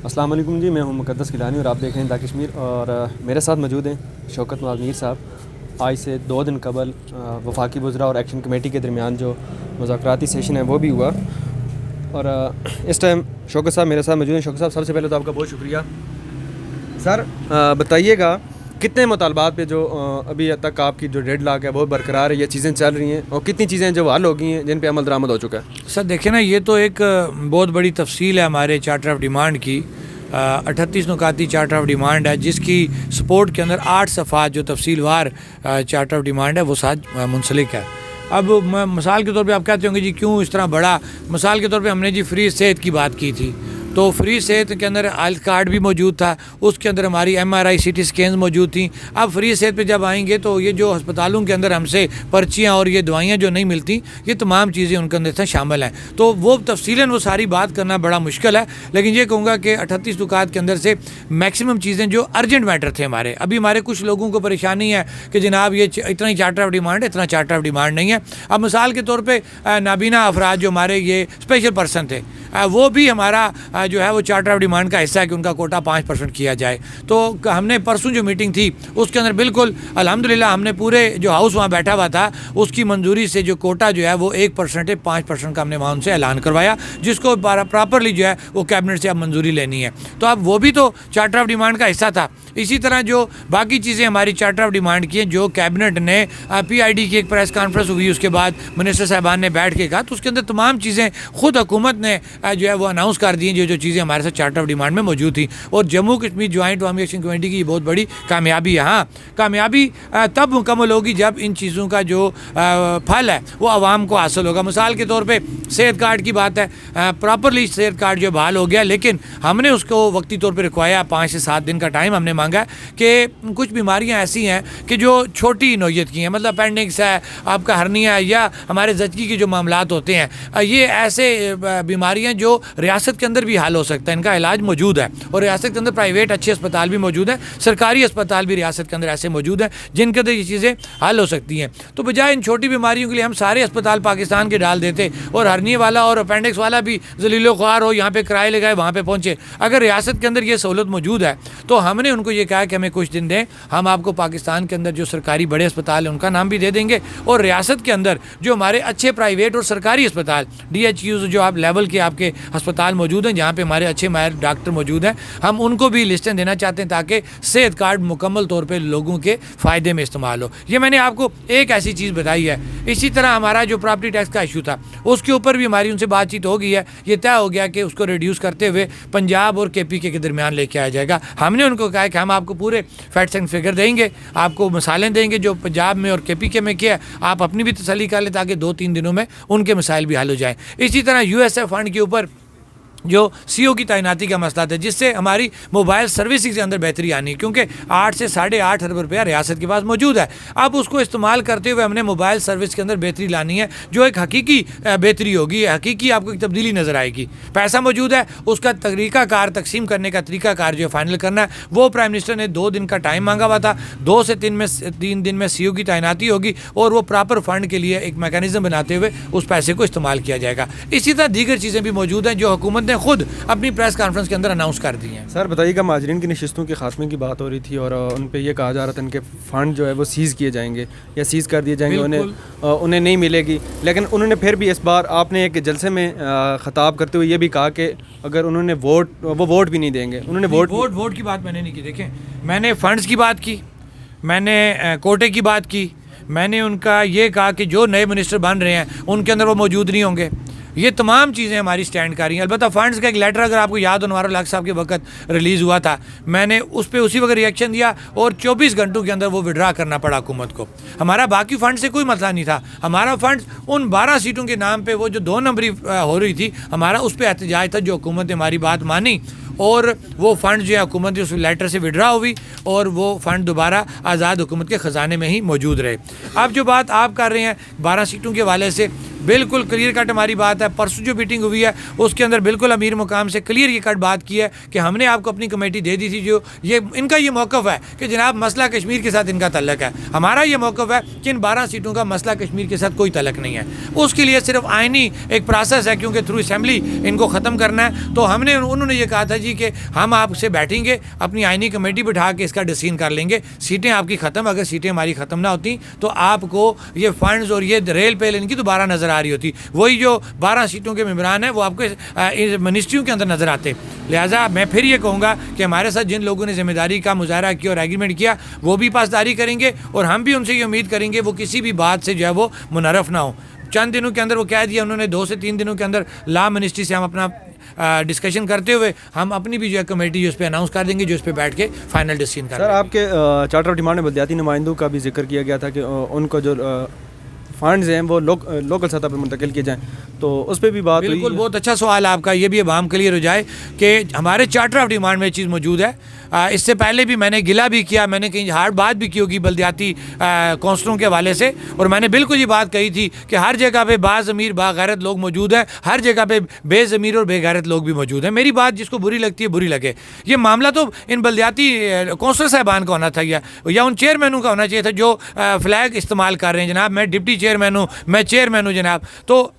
अस्सलाम वालेकुम जी, मैं हूं मुक़द्दस गिलानी और आप देख रहे हैं द कश्मीर। और मेरे साथ मौजूद हैं शौकत नवाज़ मीर साहब। आज से 2 दिन कबल वफाकी वज़रा और एक्शन कमेटी के दरमियान जो मुज़ाकराती सेशन है वो भी हुआ। और इस टाइम शौकत साहब मेरे साथ मौजूद हैं। शौकत साहब, सबसे पहले तो आपका बहुत शुक्रिया। सर बताइएगा, कितने मुतालबात पे जो अभी तक आपकी जो डेडलॉक है वो बरकरार है, ये चीज़ें चल रही हैं, और कितनी चीज़ें जो हल हो गई हैं जिन पे अमल दरामद हो चुका है? सर देखिए ना, ये तो एक बहुत बड़ी तफसील है हमारे चार्टर ऑफ डिमांड की। 38 नुकाती चार्टर ऑफ डिमांड है, जिसकी सपोर्ट के अंदर 8 सफ़ात जो तफसीलवार चार्टर ऑफ डिमांड है वो साथ मुंसलिक है। अब मैं मिसाल के तौर पे आप कहते होंगे जी क्यों इस तरह बड़ा, मिसाल के तौर पे हमने जी फ्री सेहत की बात की थी, तो फ्री सेहत के अंदर हेल्थ कार्ड भी मौजूद था, उसके अंदर हमारी MRI CT स्कैन मौजूद थी। अब फ्री सेहत पे जब आएंगे तो ये जो अस्पतालों के अंदर हमसे पर्चियाँ और ये दवाइयाँ जो नहीं मिलती, ये तमाम चीज़ें उनके अंदर से शामिल हैं। तो वो तफसीलन वो सारी बात करना बड़ा मुश्किल है, लेकिन ये कहूँगा कि 38 नुकात के अंदर से मैक्सिमम चीज़ें जो अर्जेंट मैटर थे हमारे, अभी हमारे कुछ लोगों को परेशानी है कि जनाब ये इतना ही चार्टर ऑफ डिमांड है, इतना चार्टर ऑफ डिमांड नहीं है। अब मिसाल के तौर पर नाबीना अफराद जो हमारे ये स्पेशल पर्सन थे, वो भी हमारा जो है वो चार्टर ऑफ डिमांड का हिस्सा है कि उनका कोटा 5% किया जाए। तो हमने परसों जो मीटिंग थी उसके अंदर बिल्कुल अल्हम्दुलिल्लाह हमने पूरे जो हाउस वहाँ बैठा हुआ था उसकी मंजूरी से जो कोटा जो है वो 1% है, 5% का हमने वहाँ उनसे ऐलान करवाया, जिसको प्रॉपरली जो है वो कैबिनेट से अब मंजूरी लेनी है। तो अब वो भी तो चार्टर ऑफ डिमांड का हिस्सा था। इसी तरह जो बाकी चीज़ें हमारी चार्टर ऑफ डिमांड की हैं, जो कैबिनेट ने PID की एक प्रेस कॉन्फ्रेंस हुई, उसके बाद मिनिस्टर साहबान ने बैठ के कहा, तो उसके अंदर तमाम चीज़ें खुद हुकूमत ने जो है वो अनाउंस कर दी हैं, जो चीज़ें हमारे साथ चार्टर ऑफ डिमांड में मौजूद थी। और जम्मू कश्मीर जॉइंट अवामी एक्शन कमेटी की बहुत बड़ी कामयाबी है। हाँ, कामयाबी तब मुकम्मल होगी जब इन चीज़ों का जो फल है वो आवाम को हासिल होगा। मिसाल के तौर पर सेहत कार्ड की बात है, प्रॉपरली सेहत कार्ड जो बहाल हो गया, लेकिन हमने उसको वक्ती तौर पर रिक्वाया 5 से 7 दिन का टाइम हमने मांगा कि कुछ बीमारियां ऐसी हैं कि जो छोटी नौयत की हैं, मतलब अपेंडिक्स है, आपका हर्निया है, या हमारे जचगी के जो मामलात होते हैं, ये ऐसे बीमारियां जो रियासत के अंदर भी हल हो सकता है, इनका इलाज मौजूद है। और रियासत के अंदर प्राइवेट अच्छे अस्पताल भी मौजूद हैं, सरकारी अस्पताल भी रियासत के अंदर ऐसे मौजूद हैं जिनके अंदर ये चीज़ें हल हो सकती हैं। तो बजाय इन छोटी बीमारियों के लिए हम सारे अस्पताल पाकिस्तान के डाल देते और हर्निया वाला और अपेंडिक्स वाला भी जलीलो ख्वार हो, यहाँ पे किराए लगाए वहाँ पे पहुँचे। अगर रियासत के अंदर ये सहूलत मौजूद है तो हमने उनको ये कहा कि हमें कुछ दिन दें, हम आपको पाकिस्तान के अंदर जो सरकारी बड़े अस्पताल हैं उनका नाम भी दे देंगे, और रियासत के अंदर जो हमारे अच्छे प्राइवेट और सरकारी अस्पताल DHUs जो आप लेवल के आपके अस्पताल मौजूद हैं, जहाँ पे हमारे अच्छे माहिर डॉक्टर मौजूद हैं, हम उनको भी लिस्टें देना चाहते हैं ताकि सेहत कार्ड मुकम्मल तौर पे लोगों के फ़ायदे में इस्तेमाल हो। ये मैंने आपको एक ऐसी चीज़ बताई है। इसी तरह हमारा जो प्रॉपर्टी टैक्स का इशू था उसके ऊपर भी हमारी उनसे बातचीत हो गई है। ये तय हो गया कि उसको रिड्यूस करते हुए पंजाब और KPK के दरमियान लेके आया जाएगा। हमने उनको कहा कि हम आपको पूरे फैक्ट्स एंड फिगर देंगे, आपको मसाइलें देंगे जो पंजाब में और KPK में किया, आप अपनी भी तसल्ली कर लें ताकि 2-3 दिनों में उनके मसाइल भी हल हो जाएँ। इसी तरह USF फंड के ऊपर जो CO की तैनाती का मसला था, जिससे हमारी मोबाइल सर्विसिंग के अंदर बेहतरी आनी, क्योंकि 8 से 8.5 अरब रुपया रियासत के पास मौजूद है। अब उसको इस्तेमाल करते हुए हमने मोबाइल सर्विस के अंदर बेहतरी लानी है, जो एक हकीकी बेहतरी होगी, हकीकी आपको एक तब्दीली नज़र आएगी। पैसा मौजूद है, उसका तरीक़ाकार तकसीम करने का तरीक़ाकार जो फाइनल करना है, वो प्राइम मिनिस्टर ने 2 दिन का टाइम मांगा हुआ था। 2 से 3 दिन में CO की तैनाती होगी और वो प्रॉपर फंड के लिए एक मैकेनिज़्म बनाते हुए उस पैसे को इस्तेमाल किया जाएगा। इसी तरह दीगर चीज़ें भी मौजूद हैं जो हुकूमत ने खुद अपनी प्रेस कॉन्फ्रेंस के अंदर अनाउंस कर दी हैं। सर बताइएगा, माजरीन की नशिस्तों के खात्मे की बात हो रही थी और उन पे ये कहा जा रहा था इनके फ़ंड जो है वो सीज़ किए जाएंगे या सीज़ कर दिए जाएंगे, उन्हें नहीं मिलेगी। लेकिन उन्होंने फिर भी इस बार आपने एक जलसे में ख़िताब करते हुए ये भी कहा कि अगर उन्होंने वोट भी नहीं देंगे। उन्होंने वोट की बात मैंने नहीं की। देखें, मैंने फ़ंड्स की बात की, मैंने कोटे की बात की, मैंने उनका ये कहा कि जो नए मिनिस्टर बन रहे हैं उनके अंदर वो मौजूद नहीं होंगे। ये तमाम चीज़ें हमारी स्टैंड कर रही हैं। अलबत्ता फ़ंड्स का एक लेटर अगर आपको याद हो, अनवारुल हक साहब के वक्त रिलीज़ हुआ था, मैंने उस पर उसी वक्त रिएक्शन दिया और 24 घंटों के अंदर वो विड्रा करना पड़ा हुकूमत को। हमारा बाकी फ़ंड से कोई मसला नहीं था। हमारा फ़ंड उन 12 सीटों के नाम पर वो जो 2 नंबरी हो रही थी, हमारा उस पर एहतजाज था, जो हुकूमत ने हमारी बात मानी और वो फ़ंड जो है हुकूमत की उस लेटर से विड्रा हुई और वो फ़ंड दोबारा आज़ाद हुकूमत के ख़जाने में ही मौजूद रहे। अब जो बात आप कर रहे हैं 12 सीटों के हवाले से, बिल्कुल क्लियर कट हमारी बात है। परसों जो मीटिंग हुई है उसके अंदर बिल्कुल अमीर मुकाम से क्लियर ये कट बात की है कि हमने आपको अपनी कमेटी दे दी थी। जो ये इनका ये मौक़िफ़ है कि जनाब मसला कश्मीर के साथ इनका तल्लक है, हमारा ये मौक़िफ़ है कि इन 12 सीटों का मसला कश्मीर के साथ कोई तल्लक नहीं है। उसके लिए सिर्फ आइनी एक प्रोसेस है, क्योंकि थ्रू असम्बली इनको ख़त्म करना है। तो हमने उन्होंने ये कहा था जी कि हम आपसे बैठेंगे, अपनी आइनी कमेटी बिठा के इसका डिसीजन कर लेंगे। सीटें आपकी ख़त्म, अगर सीटें हमारी ख़त्म ना होती तो आपको ये फंड्स और ये रेल पेल इनकी दोबारा नज़र आ रही होती। वही जो 12 सीटों के मेम्बरान हैं वो आपको मिनिस्ट्रियों के अंदर नज़र आते। लिहाजा मैं फिर ये कहूँगा कि हमारे साथ जिन लोगों ने जिम्मेदारी का मुजाहरा किया और एग्रीमेंट किया वो भी पासदारी करेंगे, और हम भी उनसे ये उम्मीद करेंगे वो किसी भी बात से जो है वो मुनरफ ना हो। चंद दिनों के अंदर वो कह दिया उन्होंने, 2 से 3 दिनों के अंदर लॉ मिनिस्ट्री से हम अपना डिस्कशन करते हुए हम अपनी भी जो है कमेटी जो इस पर अनाउंस कर देंगे, जो इस पर बैठ के फाइनल डिसीजन कर। सर आपके चार्टर ऑफ डिमांड में बलदियाती नुमाइंदों का भी जिक्र किया गया था कि उनको जो फंड्स हैं वो लोकल सतह पर मुंतकिल किए जाएँ, तो उस पर भी बात हुई। बिल्कुल, बहुत अच्छा सवाल है आपका। ये भी अवाम क्लियर हो जाए कि हमारे चार्टर ऑफ डिमांड में चीज़ मौजूद है। इससे पहले भी मैंने गिला भी किया, मैंने कहीं हार्ड बात भी की होगी बल्दियाती कौंसलों के हवाले से, और मैंने बिल्कुल ये बात कही थी कि हर जगह पे बाज़मीर बागैरत लोग मौजूद हैं, हर जगह पे बेज़मीर और बेगैरत लोग भी मौजूद हैं। मेरी बात जिसको बुरी लगती है बुरी लगे, ये मामला तो इन बल्दियाती कौंसलर साहबान का होना था या उन चेयरमैनों का होना चाहिए था जो फ्लैग इस्तेमाल कर रहे हैं। जनाब मैं डिप्टी चेयरमैन हूँ, मैं चेयरमैन हूँ जनाब। तो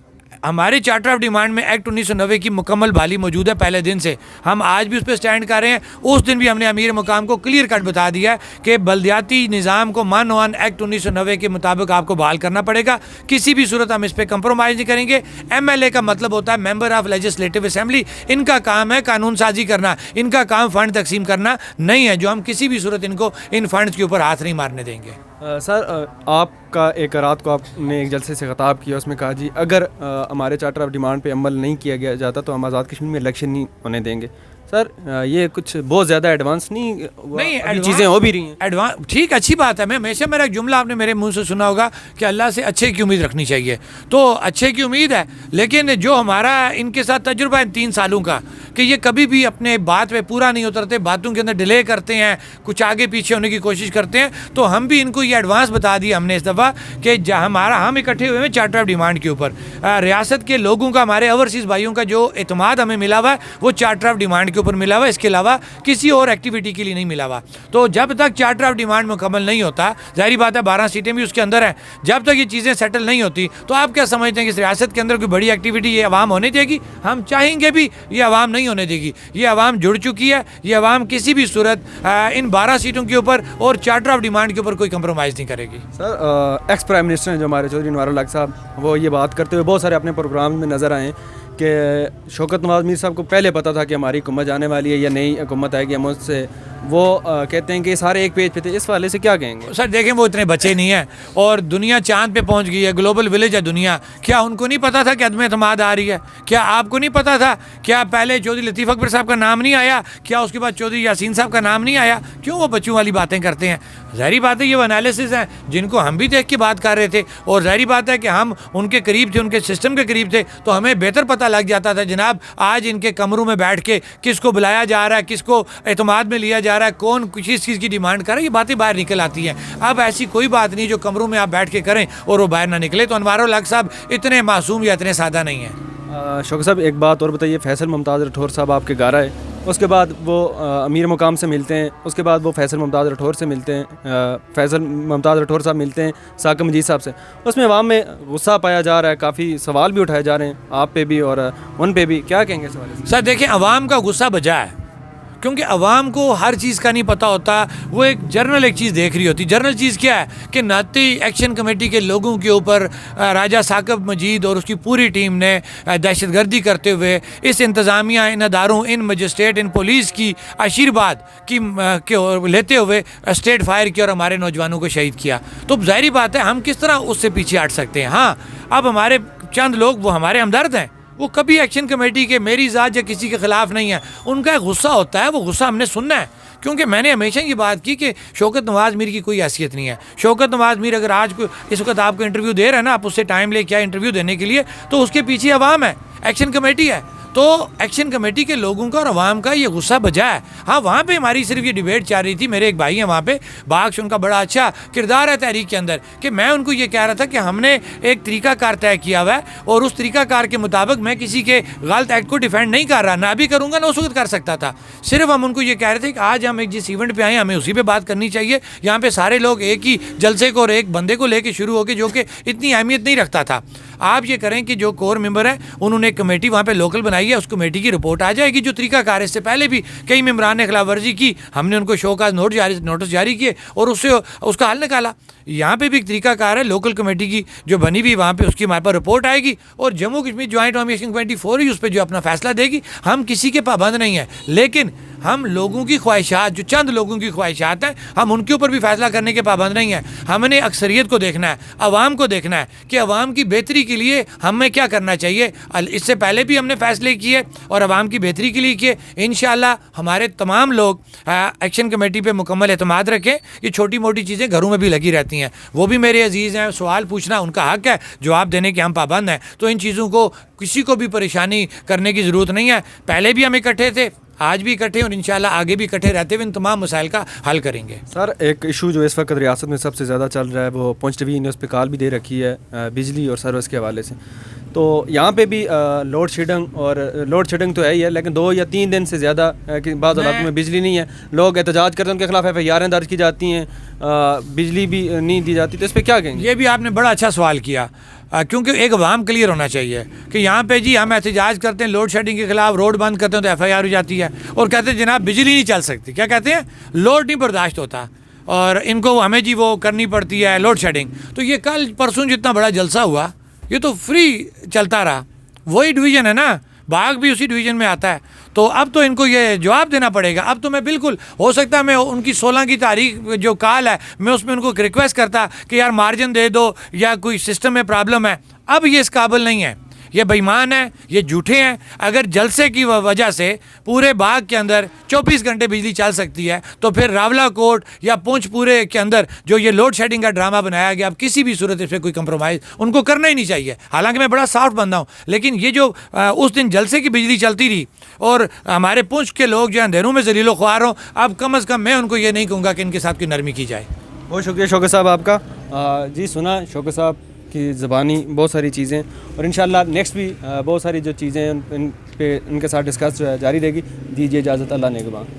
हमारे चार्टर ऑफ डिमांड में एक्ट 1990 की मुकम्मल बहाली मौजूद है पहले दिन से। हम आज भी उस पर स्टैंड कर रहे हैं। उस दिन भी हमने अमीर मुकाम को क्लियर कट बता दिया है कि बल्दियाती निज़ाम को मान वन एक्ट 1990 के मुताबिक आपको बहाल करना पड़ेगा। किसी भी सूरत हम इस पर कंप्रोमाइज़ नहीं करेंगे। MLA का मतलब होता है मेंबर ऑफ लेजिस्लेटिव असेंबली। इनका काम है कानून साजी करना, इनका काम फ़ंड तकसीम करना नहीं है, जो हम किसी भी सूरत इनको इन फंड्स के ऊपर हाथ नहीं मारने देंगे। सर आपका एक रात को आपने एक जलसे से खिताब किया, उसमें कहा जी अगर हमारे चार्टर ऑफ डिमांड पे अमल नहीं किया गया जाता तो हम आज़ाद कश्मीर में इलेक्शन नहीं होने देंगे। सर ये कुछ बहुत ज़्यादा एडवांस नहीं चीज़ें हो भी रही हैं। एडवांस ठीक, अच्छी बात है। मैं हमेशा मेरा एक जुमला आपने मेरे मुंह से सुना होगा कि अल्लाह से अच्छे की उम्मीद रखनी चाहिए, तो अच्छे की उम्मीद है। लेकिन जो हमारा इनके साथ तजुर्बा है 3 सालों का कि ये कभी भी अपने बात पे पूरा नहीं उतरते, बातों के अंदर डिले करते हैं, कुछ आगे पीछे होने की कोशिश करते हैं। तो हम भी इनको ये एडवांस बता दिया हमने इस दफ़ा कि हम इकट्ठे हुए हैं चार्टर ऑफ डिमांड के ऊपर। रियासत के लोगों का, हमारे ओवरसीज़ भाइयों का जो एतमाद हमें मिला हुआ है वो चार्टर ऑफ डिमांड के ऊपर मिला हुआ, इसके अलावा किसी और एक्टिविटी के लिए नहीं मिला हुआ। तो जब तक चार्टर ऑफ डिमांड मुकम्मल नहीं होता, जाहिर बात है 12 सीटें भी उसके अंदर हैं, जब तक ये चीज़ें सेटल नहीं होती तो आप क्या समझते हैं कि इस रियासत के अंदर कोई बड़ी एक्टिविटी ये अवाम होने देगी? हम चाहेंगे भी ये अवाम नहीं होने देगी। ये अवाम जुड़ चुकी है, ये अवाम किसी भी सूरत इन 12 सीटों के ऊपर और चार्टर ऑफ डिमांड के ऊपर कोई कंप्रोमाइज़ नहीं करेगी। सर एक्स प्राइम मिनिस्टर हैं जो हमारे चौधरी अनवारुल हक साहब, वो ये बात करते हुए बहुत सारे अपने प्रोग्राम में नज़र आए कि शौकत नवाज़ मीर साहब को पहले पता था कि हमारी हुकूमत आने वाली है या नई हुकूमत आएगी हम उससे, वो कहते हैं कि सारे एक पेज पे थे। इस वाले से क्या कहेंगे? सर देखें, वो इतने बच्चे नहीं हैं और दुनिया चांद पे पहुंच गई है, ग्लोबल विलेज है दुनिया। क्या उनको नहीं पता था कि अदम एतमाद आ रही है? क्या आपको नहीं पता था? क्या पहले चौधरी लतीफ़ अकबर साहब का नाम नहीं आया? क्या उसके बाद चौधरी यासीन साहब का नाम नहीं आया? क्यों वो बच्चों वाली बातें करते हैं? ज़ाहिर बात है ये वो एनालिसिस हैं जिनको हम भी देख के बात कर रहे थे, और ज़ाहिर बात है कि हम उनके करीब थे, उनके सिस्टम के करीब थे, तो हमें बेहतर पता लग जाता था जनाब आज इनके कमरों में बैठ के किसको बुलाया जा रहा है, किसको एतमाद में लिया जा रहा है, कौन किस चीज़ की डिमांड कर रहा है। ये बातें बाहर निकल आती हैं। अब ऐसी कोई बात नहीं जो कमरों में आप बैठ के करें और वो बाहर ना निकले। तो अनवारुल हक साहब इतने मासूम या इतने सादा नहीं हैं। शौकत साहब एक बात और बताइए, फैसल मुमताज़ राठौर साहब आपके घर आए, उसके बाद वो अमीर मुकाम से मिलते हैं, उसके बाद वो फैसल मुमताज़ राठौर से मिलते हैं, फैसल मुमताज़ राठौर साहब मिलते हैं साकिब मजीद साहब से। उसमें अवाम में गुस्सा पाया जा रहा है, काफ़ी सवाल भी उठाए जा रहे हैं आप पे भी और उन पे भी, क्या कहेंगे इस सवाल से? सर देखें, अवाम का गुस्सा बजा है क्योंकि अवाम को हर चीज़ का नहीं पता होता। वो एक जर्नल एक चीज़ देख रही होती। जर्नल चीज़ क्या है कि नाती एक्शन कमेटी के लोगों के ऊपर राजा साकिब मजीद और उसकी पूरी टीम ने दहशतगर्दी करते हुए इस इंतज़ामिया, इन अदारों, इन मजिस्ट्रेट, इन पुलिस की आशीर्वाद की लेते हुए स्टेट फायर किया और हमारे नौजवानों को शहीद किया। तो जाहिर बात है हम किस तरह उससे पीछे हट सकते हैं। हाँ, अब हमारे चंद लोग वो हमारे हमदर्द हैं, वो कभी एक्शन कमेटी के मेरी ज़ात या किसी के ख़िलाफ़ नहीं है। उनका एक गुस्सा होता है, वो गुस्सा हमने सुनना है, क्योंकि मैंने हमेशा ये बात की कि शौकत नवाज़ मीर की कोई हैसियत नहीं है। शौकत नवाज़ मीर अगर आज को इस वक्त आपको इंटरव्यू दे रहे हैं ना, आप उससे टाइम ले क्या इंटरव्यू देने के लिए, तो उसके पीछे अवाम है, एक्शन कमेटी है। तो एक्शन कमेटी के लोगों का और अवाम का ये गुस्सा बजा है। हाँ, वहाँ पे हमारी सिर्फ ये डिबेट चल रही थी। मेरे एक भाई हैं वहाँ पे, बाक्श, उनका बड़ा अच्छा किरदार है तहरीक के अंदर, कि मैं उनको ये कह रहा था कि हमने एक तरीकाकार तय किया हुआ है और उस तरीकाकार के मुताबिक मैं किसी के गलत एक्ट को डिफेंड नहीं कर रहा, ना भी करूँगा ना उस वक्त कर सकता था। सिर्फ हम उनको ये कह रहे थे कि आज हम एक जिस इवेंट पर आए हमें उसी पर बात करनी चाहिए। यहाँ पर सारे लोग एक ही जलसे को और एक बंदे को लेकर शुरू हो गए जो कि इतनी अहमियत नहीं रखता था। आप ये करें कि जो कोर मेंबर है उन्होंने एक कमेटी वहाँ पे लोकल बनाई है, उस कमेटी की रिपोर्ट आ जाएगी जो तरीकाकार है। इससे पहले भी कई मेंबरान ने खिलाफ वर्जी की, हमने उनको शो का नोटिस जारी किए और उससे उसका हल निकाला। यहाँ पे भी एक तरीकाकार है, लोकल कमेटी की जो बनी हुई वहाँ पे उसकी हमारे पास रिपोर्ट आएगी और Jammu Kashmir joint army action committee 4 ही उस पर जो अपना फैसला देगी। हम किसी के पाबंद नहीं है, लेकिन हम लोगों की ख्वाहिशात, जो चंद लोगों की ख्वाहिशात हैं, हम उनके ऊपर भी फैसला करने के पाबंद नहीं है। हमने अक्सरियत को देखना है, अवाम को देखना है कि अवाम की बेहतरी के लिए हमें क्या करना चाहिए। इससे पहले भी हमने फैसले किए और अवाम की बेहतरी के लिए किए। इंशाअल्लाह हमारे तमाम लोग एक्शन कमेटी पे मुकम्मल एतमाद रखें। ये छोटी मोटी चीज़ें घरों में भी लगी रहती हैं, वो भी मेरे अजीज़ हैं, सवाल पूछना उनका हक़ है, जवाब देने के हम पाबंद हैं। तो इन चीज़ों को किसी को भी परेशानी करने की ज़रूरत नहीं है। पहले भी हम इकट्ठे थे, आज भी इकट्ठे और इंशाल्लाह आगे भी इकट्ठे रहते हुए इन तमाम मसाइल का हल करेंगे। सर, एक इशू जो इस वक्त रियासत में सबसे ज़्यादा चल रहा है वो पंच टीवी ने उस पर कॉल भी दे रखी है बिजली और सर्विस के हवाले से। तो यहाँ पे भी लोड शेडिंग तो है ही है, लेकिन 2 या 3 दिन से ज़्यादा कि बाद इलाकों में बिजली नहीं है, लोग एहतजाज करते हैं, उनके खिलाफ FIR दर्ज की जाती हैं, बिजली भी नहीं दी जाती। तो इस पर क्या कहेंगे? ये भी आपने बड़ा अच्छा सवाल किया, क्योंकि एक अवाम क्लियर होना चाहिए कि यहाँ पे जी हम एहतजाज करते हैं लोड शेडिंग के खिलाफ, रोड बंद करते हैं तो FIR हो जाती है और कहते हैं जनाब बिजली नहीं चल सकती। क्या कहते हैं? लोड नहीं बर्दाश्त होता और इनको हमें जी वो करनी पड़ती है लोड शेडिंग। तो ये कल परसों जितना बड़ा जलसा हुआ ये तो फ्री चलता रहा, वही डिवीज़न है ना, बाग भी उसी डिवीज़न में आता है। तो अब तो इनको ये जवाब देना पड़ेगा। अब तो मैं बिल्कुल, हो सकता है मैं उनकी 16 की तारीख जो कॉल है मैं उसमें उनको रिक्वेस्ट करता कि यार मार्जिन दे दो या कोई सिस्टम में प्रॉब्लम है। अब ये इस काबिल नहीं है, ये बेईमान है, ये झूठे हैं। अगर जलसे की वजह से पूरे बाग के अंदर 24 घंटे बिजली चल सकती है तो फिर रावला कोट या पुंछ पूरे के अंदर जो ये लोड शेडिंग का ड्रामा बनाया गया, अब किसी भी सूरत से कोई कंप्रोमाइज़ उनको करना ही नहीं चाहिए। हालांकि मैं बड़ा सॉफ्ट बंदा हूँ, लेकिन ये जो उस दिन जलसे की बिजली चलती रही और हमारे पुंछ के लोग जो अंधेरों में जलीलो ख्वार हों, अब कम अज़ कम मैं उनको ये नहीं कहूँगा कि इनके साथ कोई नरमी की जाए। बहुत शुक्रिया शौकत साहब आपका। जी सुना शौकत साहब की ज़बानी बहुत सारी चीज़ें, और इंशाल्लाह नेक्स्ट भी बहुत सारी जो चीज़ें इन पे इनके साथ डिस्कस जो है जारी रहेगी। दीजिए इजाज़त, अल्लाह नेगहबान।